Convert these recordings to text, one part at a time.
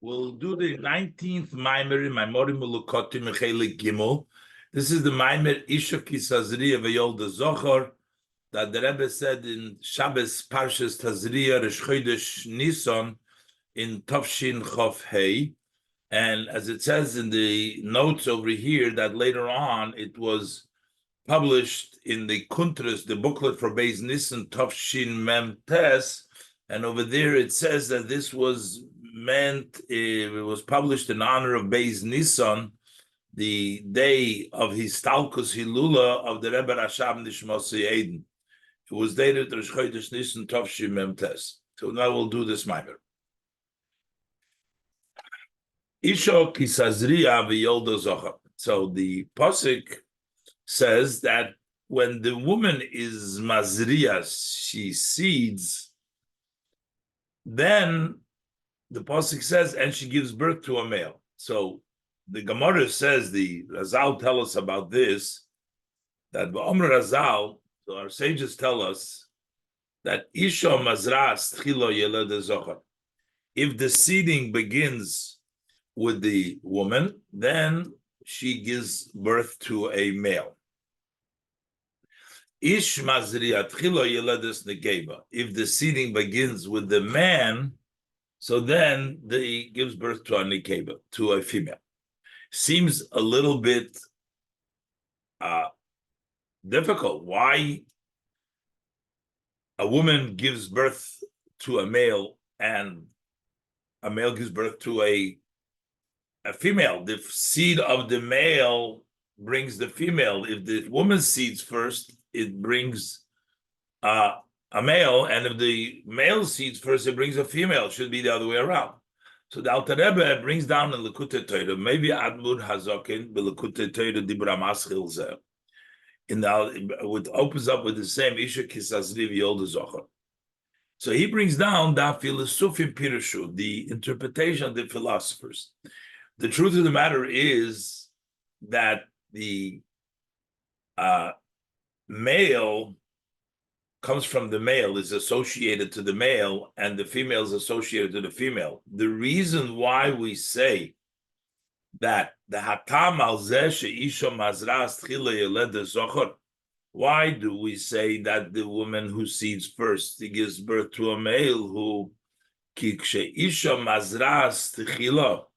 We'll do the 19th Maimer in Maimorim Ulukotim Mechelik Gimel. This is the Maimer Isha ki Tazriya v'Yolda Zochar that the Rebbe said in Shabbos Parshas Tazriya Xhodsh ניסן in Tafshin Chof Hey. And as it says in the notes over here, that later on it was published in the Kuntras, the booklet for Beis ניסן Tafshin Mem Tes, and over there it says that this was meant, it was published in honor of Beis ניסן, the day of his Talkus Hilula of the Rebbe Rashab Nishmos Eden. It was dated Rosh Chodesh ניסן Tafshin Mem Tes. So now we'll do this Maimer. Isha ki Tazriya v'Yolda Zochar. So the pasuk says that when the woman is mazriya, she seeds, then the pasuk says, and she gives birth to a male. So the Gemara says, the Razal tell us about this, that Ba'omr Razal, so our sages tell us that Isha mazras tchilo yeled zochar. If the seeding begins with the woman, then she gives birth to a male. Ish mazriya tchilo yeledes negeba. If the seeding begins with the man, so then he gives birth to a nekeba, to a female. Seems a little bit difficult. Why a woman gives birth to a male and a male gives birth to a female? The seed of the male brings the female. If the woman seeds first, it brings a male, and if the male seeds first, it brings a female. It should be the other way around. So the Alter Rebbe brings down in Lekutei Torah, maybe Admur Hazokin, but Lekutei Torah Dibra Maschil Zeh. It opens up with the same Isha ki Tazriya v'Yolda Zochar. So he brings down the Philosophy Pirushu, the interpretation of the philosophers. The truth of the matter is that the male comes from the male, is associated to the male, and the female is associated to the female. The reason why we say that the hatam al zeh she'isha mazras tchila yeled zochar, why do we say that the woman who seeds first, he gives birth to a male who ki she'isha mazras tchila?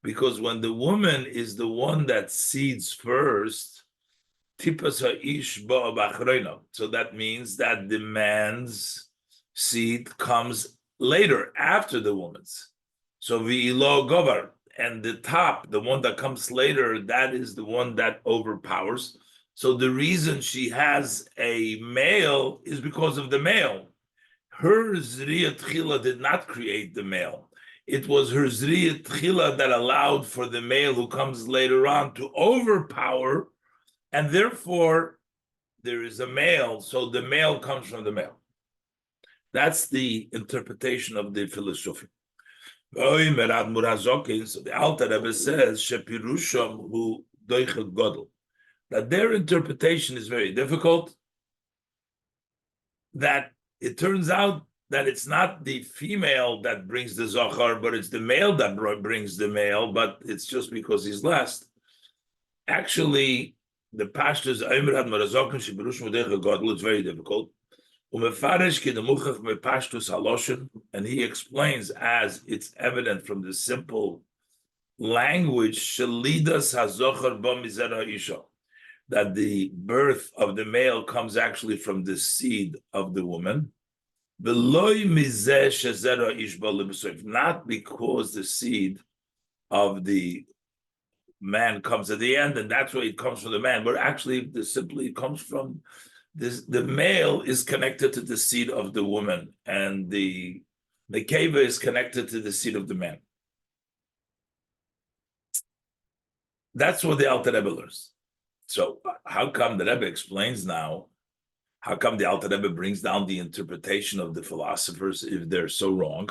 Because when the woman is the one that seeds first, tipas ha'ish ba'a b'achreina. So that means that the man's seed comes later, after the woman's. So v'ilo govar, and the top, the one that comes later, that is the one that overpowers. So the reason she has a male is because of the male. Her zriya tchila did not create the male. It was her zriya tchila that allowed for the male who comes later on to overpower, and therefore there is a male, so the male comes from the male. That's the interpretation of the philosophy. So the Alter Rebbe says, Shepirusham hu doichel godel, that their interpretation is very difficult, that it turns out that it's not the female that brings the zochar, but it's the male that brings the male, but it's just because he's last. Actually, the pashtus it's very difficult. And he explains, as it's evident from the simple language, that the birth of the male comes actually from the seed of the woman. Not because the seed of the man comes at the end, and that's why it comes from the man, but actually it comes from this. The male is connected to the seed of the woman, and the nekeva is connected to the seed of the man. That's what the Alter Rebbe learns. So how come the Rebbe explains now? How come the Alter Rebbe brings down the interpretation of the philosophers if they're so wrong?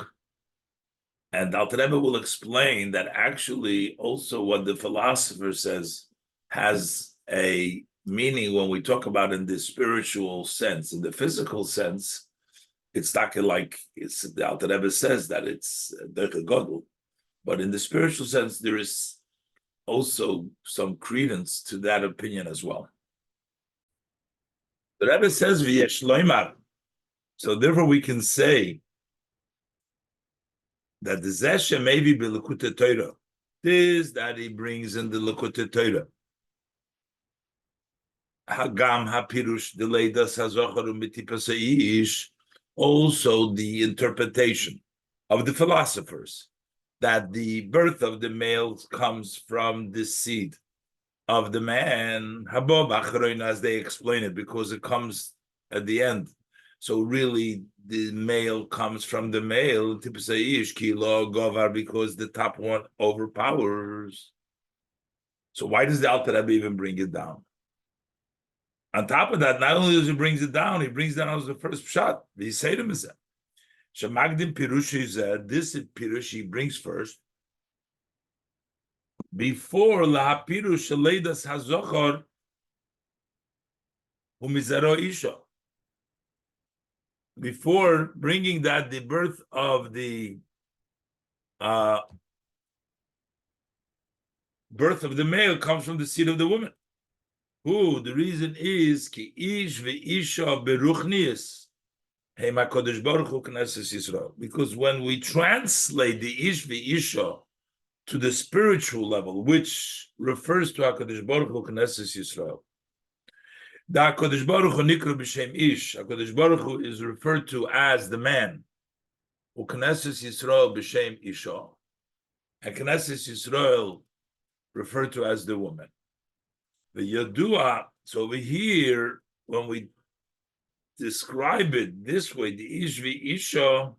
And the Alter Rebbe will explain that actually also what the philosopher says has a meaning when we talk about in the spiritual sense. In the physical sense, it's not like the Alter Rebbe says that it's Derech Godel. But in the spiritual sense, there is also some credence to that opinion as well. The Rebbe says, V'yesh loymar. So therefore we can say that the Zeshe may be B'Likutei Torah. This that he brings in the Likutei Torah. Hagam hapirush deleidas hazochar umitipas haish. Also the interpretation of the philosophers that the birth of the male comes from the seed of the man, as they explain it, because it comes at the end. So really, the male comes from the male, because the top one overpowers. So why does the Alter Rebbe even bring it down? On top of that, not only does he bring it down, he brings down as the first shot. The Yisayim is that. Shemagdim Pirushi said, this Pirushi brings first, before La Pirush Leidas Hazochor Umizaro Isha. Before bringing that, the birth of the male comes from the seed of the woman. Who the reason is ki ish ve'isha beruchnius heima kodesh baruch hu knesses Yisrael. Because when we translate the ish ve'isha to the spiritual level, which refers to HaKadosh Baruch Hu Knesses Yisrael, the HaKadosh Baruch Hu nikra b'shem ish. HaKadosh Baruch Hu is referred to as the man. Hu Knesses Yisrael b'shem isha, and Knesses Yisrael referred to as the woman. The Yadua. So over here, when we describe it this way, the ish v'isha,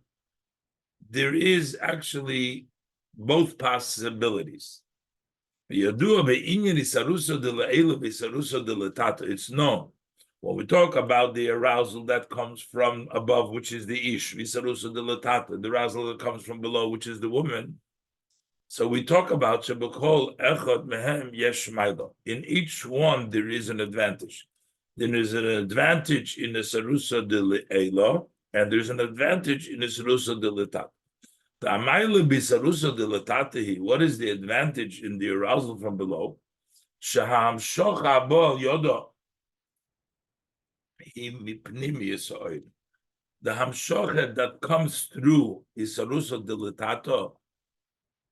there is actually both possibilities. It's known when we talk about the arousal that comes from above, which is the ish, the arousal that comes from below, which is the woman. So we talk about in each one there is an advantage. There is an advantage in the sarusa de le'ela, and there's an advantage in the sarusa de le'tat. What is the advantage in the arousal from below? The hamshocha that comes through isarusa deletato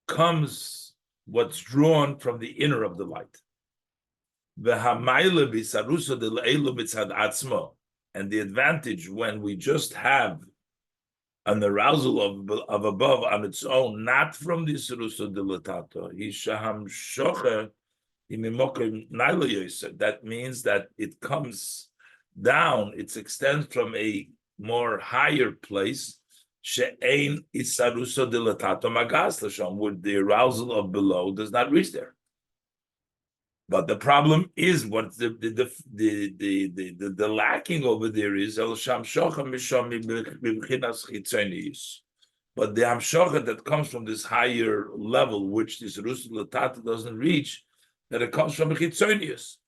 comes what's drawn from the inner of the light. And the advantage when we just have an arousal of above on its own, not from the Sirusa Dilatato. That means that it comes down, it extends from a more higher place, where the arousal of below does not reach there. But the problem is what the lacking over there is but the hamshocha that comes from this higher level, which this Rusul Latata doesn't reach, that it comes from a chitzonius.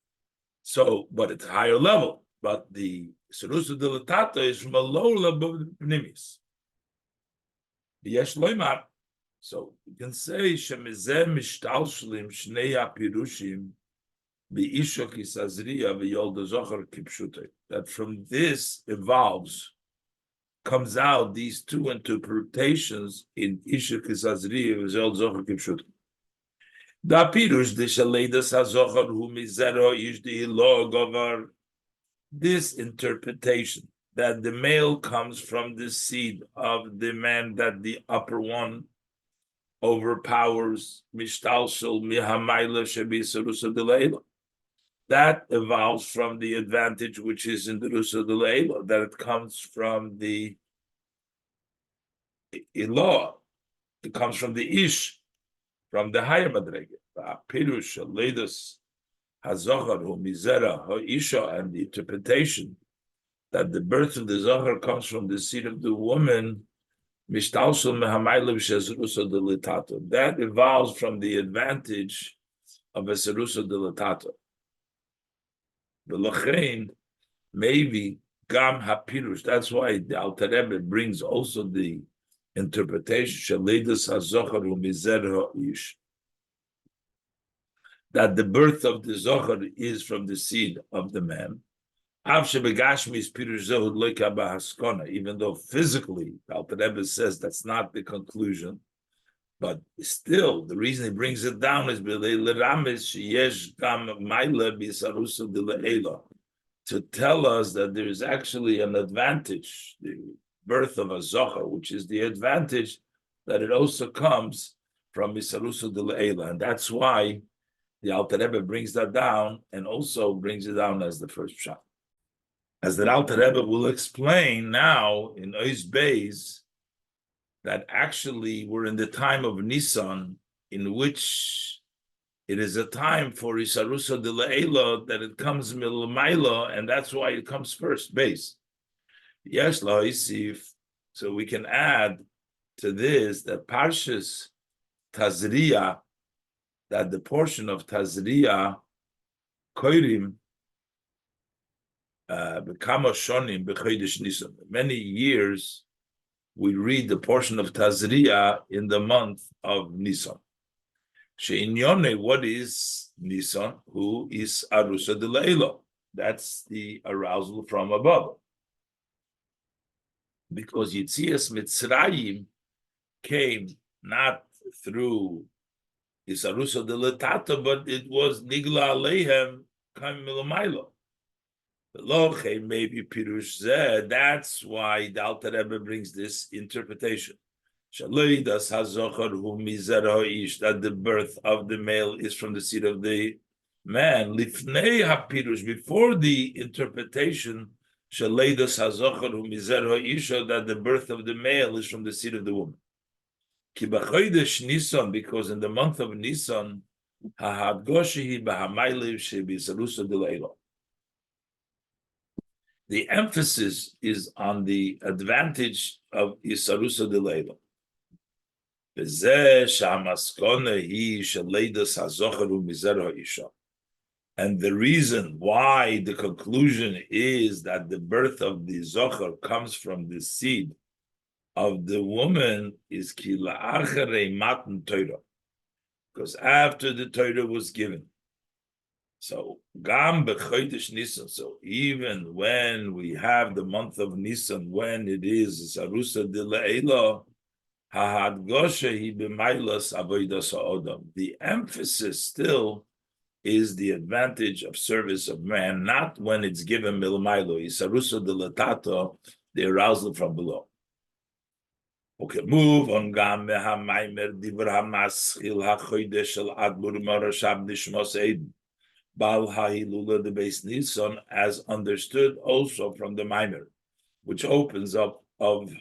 So, but it's a higher level. But the Rusul Latata is from a low level of the pnimis. Yesh loymar. So you can say shemizeh mishtal shlim shnei pirushim. That from this evolves, comes out these two interpretations in Isha Kisazriya V'Yol Zocher Kipshut. Da Pirush de Shaleidas HaZocher Hu Mizero Yishdi Lo Govar. This interpretation that the male comes from the seed of the man, that the upper one overpowers Mishtalshel Mihamayla Shebi Sarusa Delayla. That evolves from the advantage which is in the Rusa de Leila, that it comes from the Ilah, it comes from the Ish, from the higher Madrege. Pirush, Leidas, Hazohar, Mizera, Isha, and the interpretation that the birth of the Zohar comes from the seed of the woman, Mishtalshel Mehamaylev Shezurusa de Litato. That evolves from the advantage of a Serusa de Litato. The maybe Gam Hapirush. That's why the Alter Rebbe brings also the interpretation that the birth of the Zohar is from the seed of the man. Even though physically, Alter Rebbe says that's not the conclusion, but still, the reason he brings it down is to tell us that there is actually an advantage, the birth of a Zohar, which is the advantage that it also comes from Misarusa de Le'ela. And that's why the Alter Rebbe brings that down and also brings it down as the first shot. As the Alter Rebbe will explain now in Ois Beis, that actually we're in the time of Nisan, in which it is a time for Isarusa de Le'ela, that it comes Milamaila, and that's why it comes first, base. Yes, La'isif. So we can add to this that Parshas Tazriya, that the portion of Tazriya, Koirim, Bekama Shonim, B'chodesh Nisan. Many years we read the portion of Tazriya in the month of Nisan. She'inyone, what is Nisan? Who is Arusa de Le'ela? That's the arousal from above. Because Yitzias Mitzrayim came not through Isarusa de Letata, but it was Nigla Alehem Kam Milamayla. Loche maybe Pirush Zeh. That's why the Alter Rebbe brings this interpretation. Shaloidas Hazochar Hu Mizer Ha'ish, that the birth of the male is from the seed of the man. Lifnei HaPirush, before the interpretation, Shaloidas Hazochar Hu Mizer Ha'isha, that the birth of the male is from the seed of the woman. Ki b'chodesh Nisan, because in the month of Nisan, Ha'adgoshihi B'hamaylev Shebisarusa de Le'ela. The emphasis is on the advantage of Isarusa de Le'ela. And the reason why the conclusion is that the birth of the Zohar comes from the seed of the woman is because after the Torah was given. So Gam b'chodesh Nisan. So even when we have the month of Nisan, when it is Isarusa de Le'ela, the emphasis still is the advantage of service of man, not when it's given milmailo, Isarusa de Letata, the arousal from below. Okay, move on. Gam mehamaimer divra hamaschil hachodesh shel admur marashab nishmos eid. Bal ha'ilula the base Nisan, as understood also from the Maimer, which opens up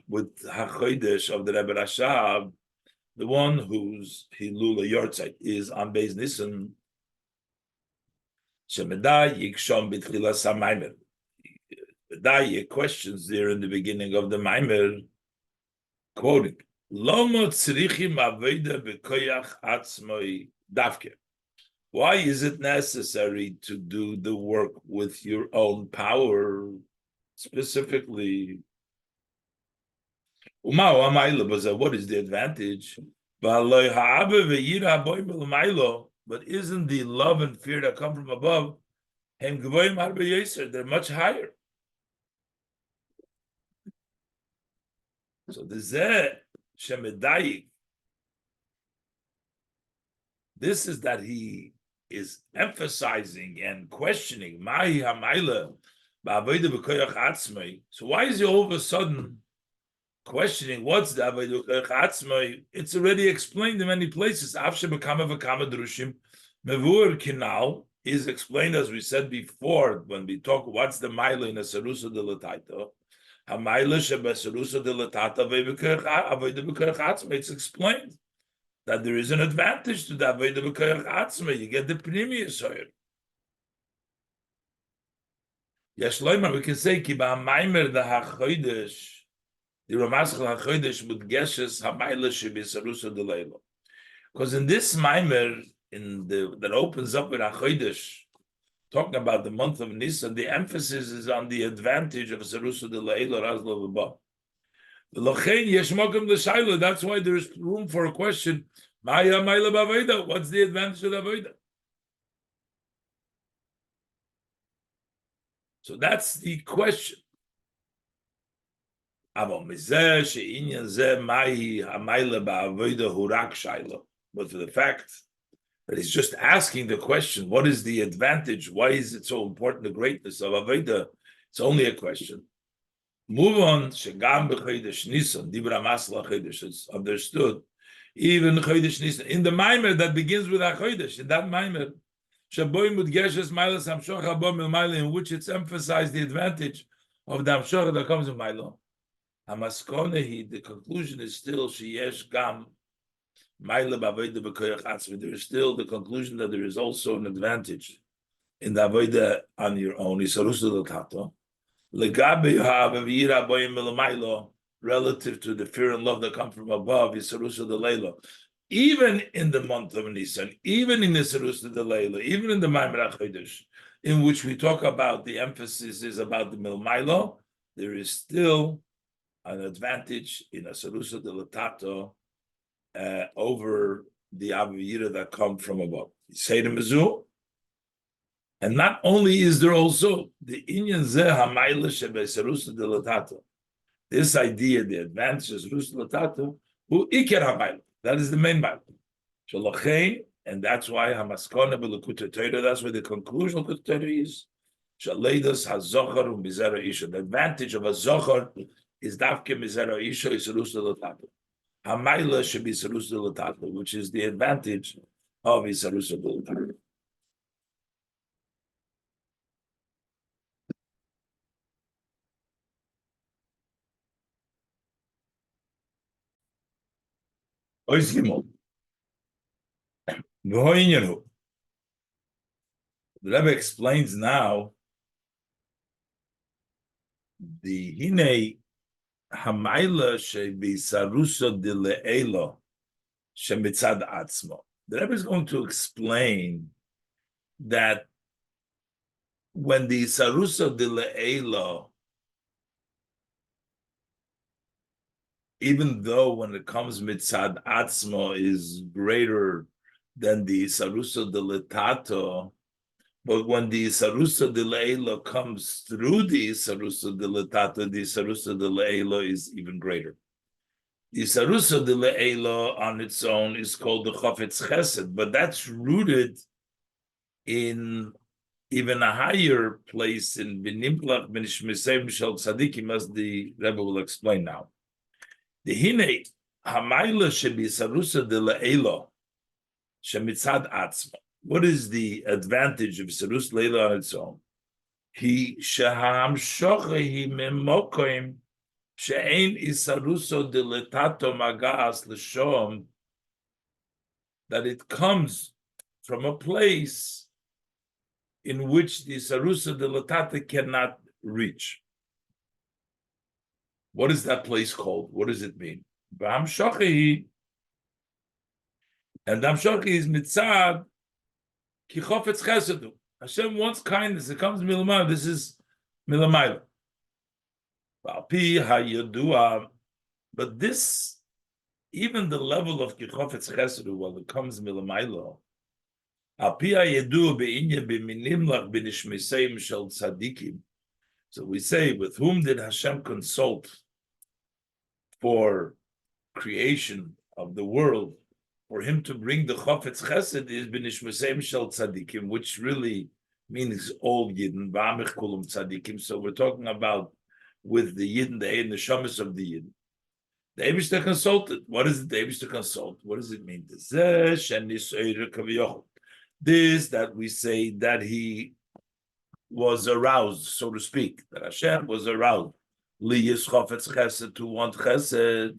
with HaChodesh of the Rebbe Rashab, the one whose Hilula Yortzeit is on Beis Nisan. Shemedai Yikshom B'tchilas HaMaimer. Medai questions there in the beginning of the Maimer, quoting, Lomo tzrichim aveda b'koyach atzmoi davke. Why is it necessary to do the work with your own power, specifically? What is the advantage? But isn't the love and fear that come from above, they're much higher? So this is that he is emphasizing and questioning. So why is he all of a sudden questioning what's the Avodah B'Koyach? It's already explained in many places. Mevur Kinal is explained, as we said before, when we talk what's the Maila in a Sarusa de Lataita. It's explained that there is an advantage to the Avodah B'Koyach. You get the Pnimius here. Yes, we can say Ki ba'Maimer the HaChodesh, the Ramaschal HaChodesh with Geshes HaMaila Shebisarusa de Le'ela. Because in this Maimer, that opens up with HaChodesh, talking about the month of Nisan, the emphasis is on the advantage of Sarusa de Le'ela Razlo V'ba. That's why there's room for a question. What's the advantage of the avodah? So that's the question. But for the fact that he's just asking the question, what is the advantage? Why is it so important, the greatness of avodah? It's only a question. Move on. Shegam b'chodesh ניסן, dibra masla chodesh is understood. Even chodesh ניסן, in the maimer that begins with a chodesh, in that maimer, shaboy mudgeshes mailas hamshocha bo milmaila, in which it's emphasized the advantage of the hamshocha that comes in maila. Hamaskonehi, the conclusion is still sheyesh gam maila b'avodah b'koyach atzmi. There is still the conclusion that there is also an advantage in the avodah on your own. Isarusa l'tato. Relative to the fear and love that come from above, even in the month of Nisan, even in the Sarusa de Leila, even in the Maimer HaChodesh, in which we talk about the emphasis is about the Milmailo, there is still an advantage in a Sarusa de Latato over the Avira that come from above. Say the Mizu. And not only is there also the inyan zeh hamayla shebesarusa de latato. This idea, the advantage of sarusa latato, who iker hamayla. That is the main maila. Shalachein, and that's why hamaskona b'lekuta Torah. That's why the conclusion of the Torah is shaleidas hazochar u'mizera isha. The advantage of a zochar is dafke mizera isha is sarusa latato. Hamayla should be sarusa latato, which is the advantage of sarusa latato. The Rebbe explains now the hine hamayla shebisarusa de le'elo shemitzad atzmo. The Rebbe is going to explain that when the sarusa de le'elo, even though when it comes mitzad atzmo is greater than the sarusa de letato, but when the sarusa de le'elo comes through the sarusa de letato, the sarusa de le'elo is even greater. The sarusa de le'elo on its own is called the chafetz chesed, but that's rooted in even a higher place in Benimplach ben Shmisei Mishal Tzadikim, as the Rebbe will explain now. The hine hamayla shebi sarusa de le'elo shemitzad atzma. What is the advantage of sarus le'elo on its own? He shaham shochehi memokoim she'ein isaruso de letato magas l'shom, that it comes from a place in which the sarusa de letato cannot reach. What is that place called? What does it mean? B'ham shochehi, and Dam shochehi is mitzad ki chofetz chesedu. Hashem wants kindness. It comes milamai. This is milamayla. But this, even the level of ki chofetz chesedu, while it comes milamayla, so we say, with whom did Hashem consult for creation of the world? For him to bring the chafetz chesed is b'nishmasei shel tzadikim, which really means all Yidden, v'amich kulum tzadikim. So we're talking about with the Yidden, the Ein Neshamas of the Yidden. The Eibishter consulted. What is it the Eibishter consult? What does it mean? This that we say that he was aroused, so to speak, that Hashem was aroused. Liyis chafetz chesed, to want chesed.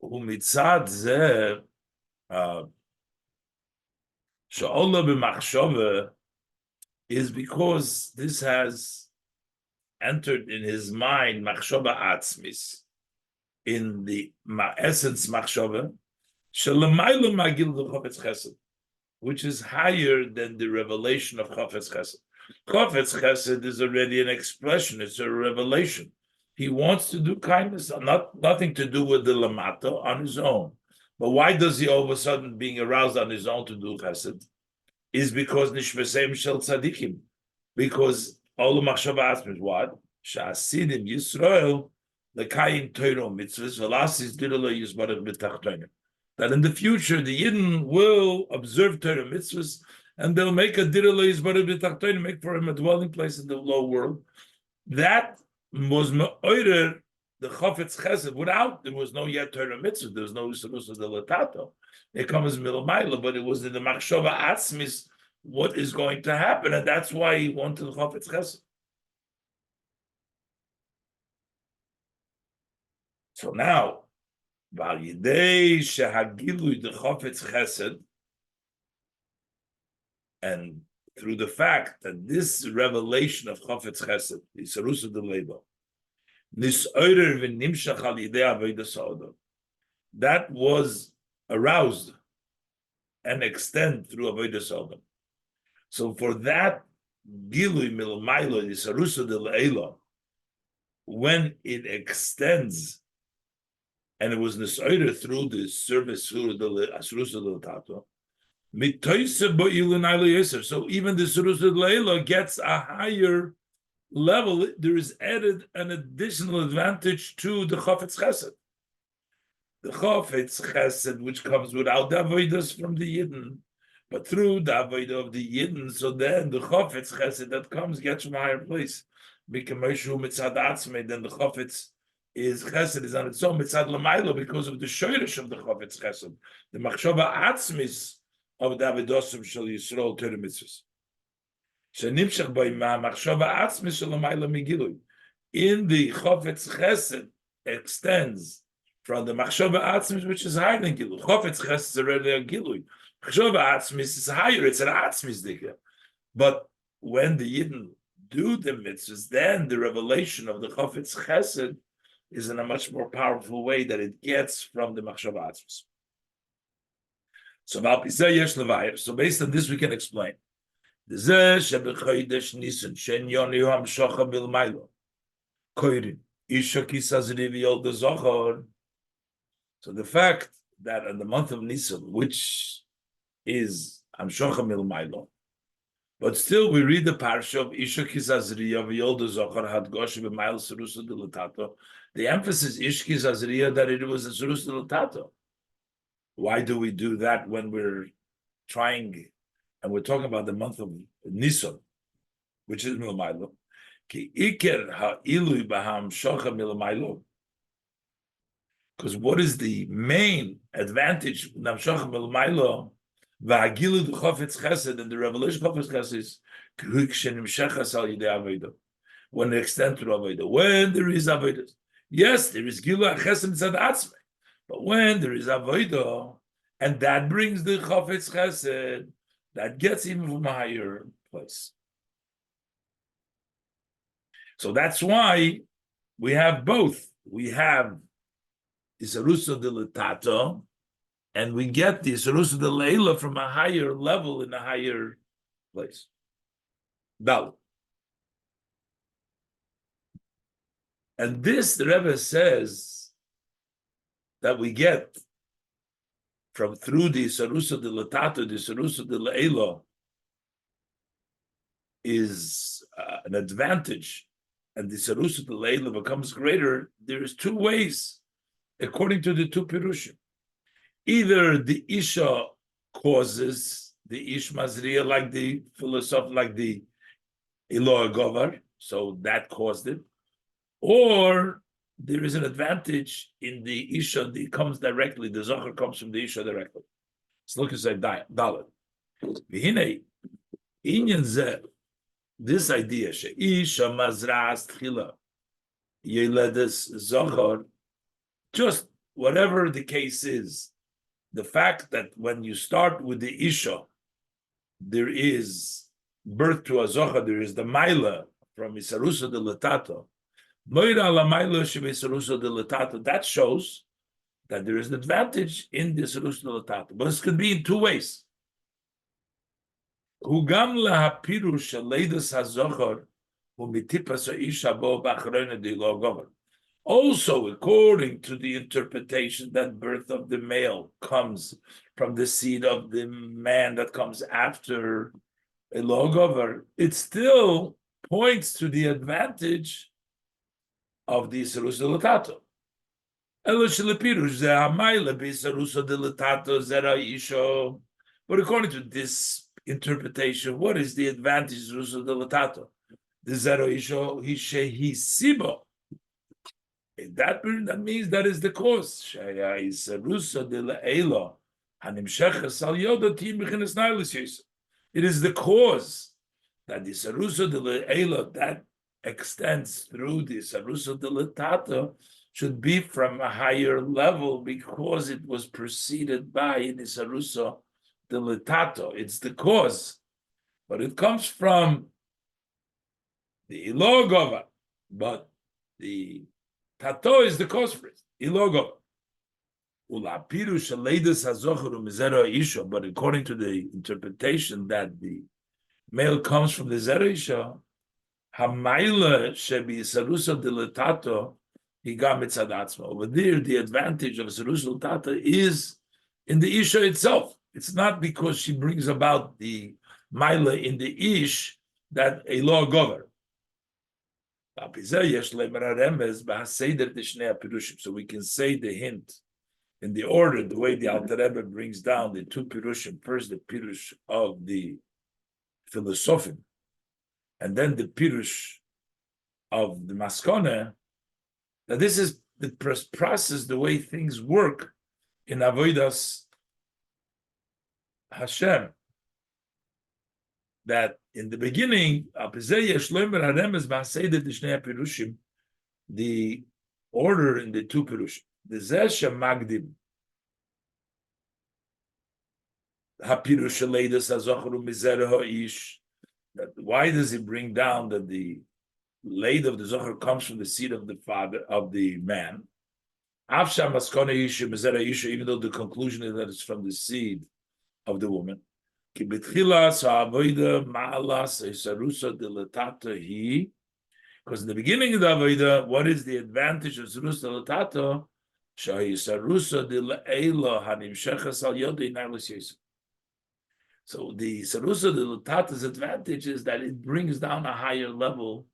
Umitzad zeh she'ola b'machshava, is because this has entered in his mind machshava atzmis, in the essence machshava shelemayla magil chafetz chesed, which is higher than the revelation of chafetz chesed. Chafetz chesed is already an expression; it's a revelation. He wants to do kindness, nothing to do with the lamata on his own. But why does he all of a sudden being aroused on his own to do chesed? Is because nishmeseim shel tzadikim. Because all the machshava atzmi what? Sha'asidim Yisrael lekayim Torah mitzvahs v'lasis dirlo yizbarach b'tachtonim. That in the future the Yidden will observe Torah mitzvahs and they'll make a dirlo yizbarach b'tachtonim, make for him a dwelling place in the low world. That was me'orer the chafetz chesed. Without, there was no yet Torah mitzvah, there was no Yisrael de latato. It comes milamayla, but it was in the machshava atzmis what is going to happen, and that's why he wanted the chafetz chesed. So now, v'alidei shehagilui the chafetz chesed, and through the fact that this revelation of chafetz chesed, isarusa de lebo, nisoirer v'nimshach alidei avodas ha'odam, that was aroused and extend through avodas ha'odam. So for that gilui milmaylo isarusa de leilo, when it extends, and it was nisoirer through the service through the isarusa de tato. So even the Surusad Leila gets a higher level. There is added an additional advantage to the Chafetz Chesed. The Chafetz Chesed, which comes without the Avodas from the Yidden, but through the Avodah of the Yidden, so then the Chafetz Chesed that comes gets from a higher place. Then the Chafetz Chesed is on its own Mitzad Lamailo because of the Shoyrish of the Chafetz Chesed. The Machshava Atzmis of the Avodosim Shel Yisrael Torah Mitzvahs. Shenimshach by Machshava Atzmis Shel Lamaila Migilui. In the Chafetz Chesed extends from the Machshava Atzmis, which is higher than Gilui. Chafetz Chesed is already a Gilui. Machshava Atzmis is higher, it's an Atzmis Dika. But when the Yidden do the mitzvahs, then the revelation of the Chafetz Chesed is in a much more powerful way that it gets from the Machshava Atzmis. So based on this, we can explain. So the fact that in the month of Nisan, which is Hamshocha Milmailo, but still we read the parsha of Isha Kisazriya V'Yolda Zochar Had Gosh B'Mail Serusa Dilatato. The emphasis Ish Kisazriya that it was a Serusa Dilatato. Why do we do that when we're trying, and we're talking about the month of Nisan, which is Milmailo? Ki Iker Ha'ilui B'Ham Shocha Milmailo. Because what is the main advantage of Namshocha Milmailo? V'Hagilu the Chafetz Chesed, and the revelation of Chafetz Chesed is K'Hiksheni'mshechas al Yidei Avodah. When they extend through Avodah. When there is Avodah. Yes, there is Gilu HaChesed Mitzad Atzmei. But when there is avodah, and that brings the chafetz chesed, that gets even from a higher place. So that's why we have both. We have isarusa de letato, and we get the isarusa de leila from a higher level in a higher place. Dal. And this, the Rebbe says, that we get from through the Sarusa de Latato, the Sarusa de Leilo, is an advantage, and the Sarusa de Leilo becomes greater. There is two ways, according to the two Pirushim. Either the Isha causes the Ish Mazriya, like the philosopher, like the Eloah Govar, so that caused it, or there is an advantage in the Isha that comes directly. The Zohar comes from the Isha directly. So look at Dalet. V'hinei, inyan zeh, this idea, she'isha mazras tchila, yeledes Zohar, just whatever the case is, the fact that when you start with the Isha, there is birth to a Zohar, there is the Maila from Isarusa de Latato, that shows that there is an advantage in this Sarusa de Latato. But this could be in two ways. Also, according to the interpretation that birth of the male comes from the seed of the man that comes after a logover, it still points to the advantage of the Sarusa Latato. But according to this interpretation, what is the advantage of Sarusa Latato? The Zero Isho Hishehi Sibo. That means that is the cause. It is the cause that the Sarusa de Le'ela that extends through the Sarusa de Letata should be from a higher level because it was preceded by the Sarusa de Letato. It's the cause, but it comes from the Ilogova, but the Tato is the cause for it. Ilogova. But according to the interpretation that the male comes from the Zerisha, Hamaila shebi Sarusa dilatato, he got mitzadatzma. Over there, the advantage of Sarusa dilatato is in the Isha itself. It's not because she brings about the Maila in the Ish that a law govern. So we can say the hint in the order, the way the Alter Rebbe brings down the two pirushim. First, the pirush of the philosophy, and then the pirush of the maskone. That this is the process, the way things work in avodas Hashem. That in the beginning, the order in the two pirushim, the zesha magdim, hapirush leidas hazochru mizer ha'ish. Why does he bring down that the leid of the zocher comes from the seed of the father of the man? Even though the conclusion is that it's from the seed of the woman. Because in the beginning of the Avodah, what is the advantage of Sarusa Latata? So the Sarusa de Latata's advantage is that it brings down a higher level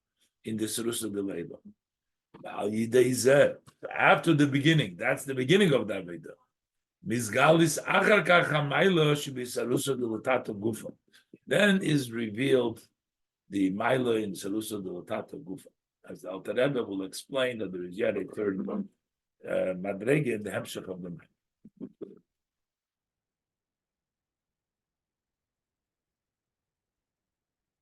in the Sarusa de Leila. After the beginning, that's the beginning of the Avodah. Then is revealed the Maila in Sarusa de Latata Gufa. As the Alter Rebbe will explain that there is yet a third Madrege in the Hemshech of the man.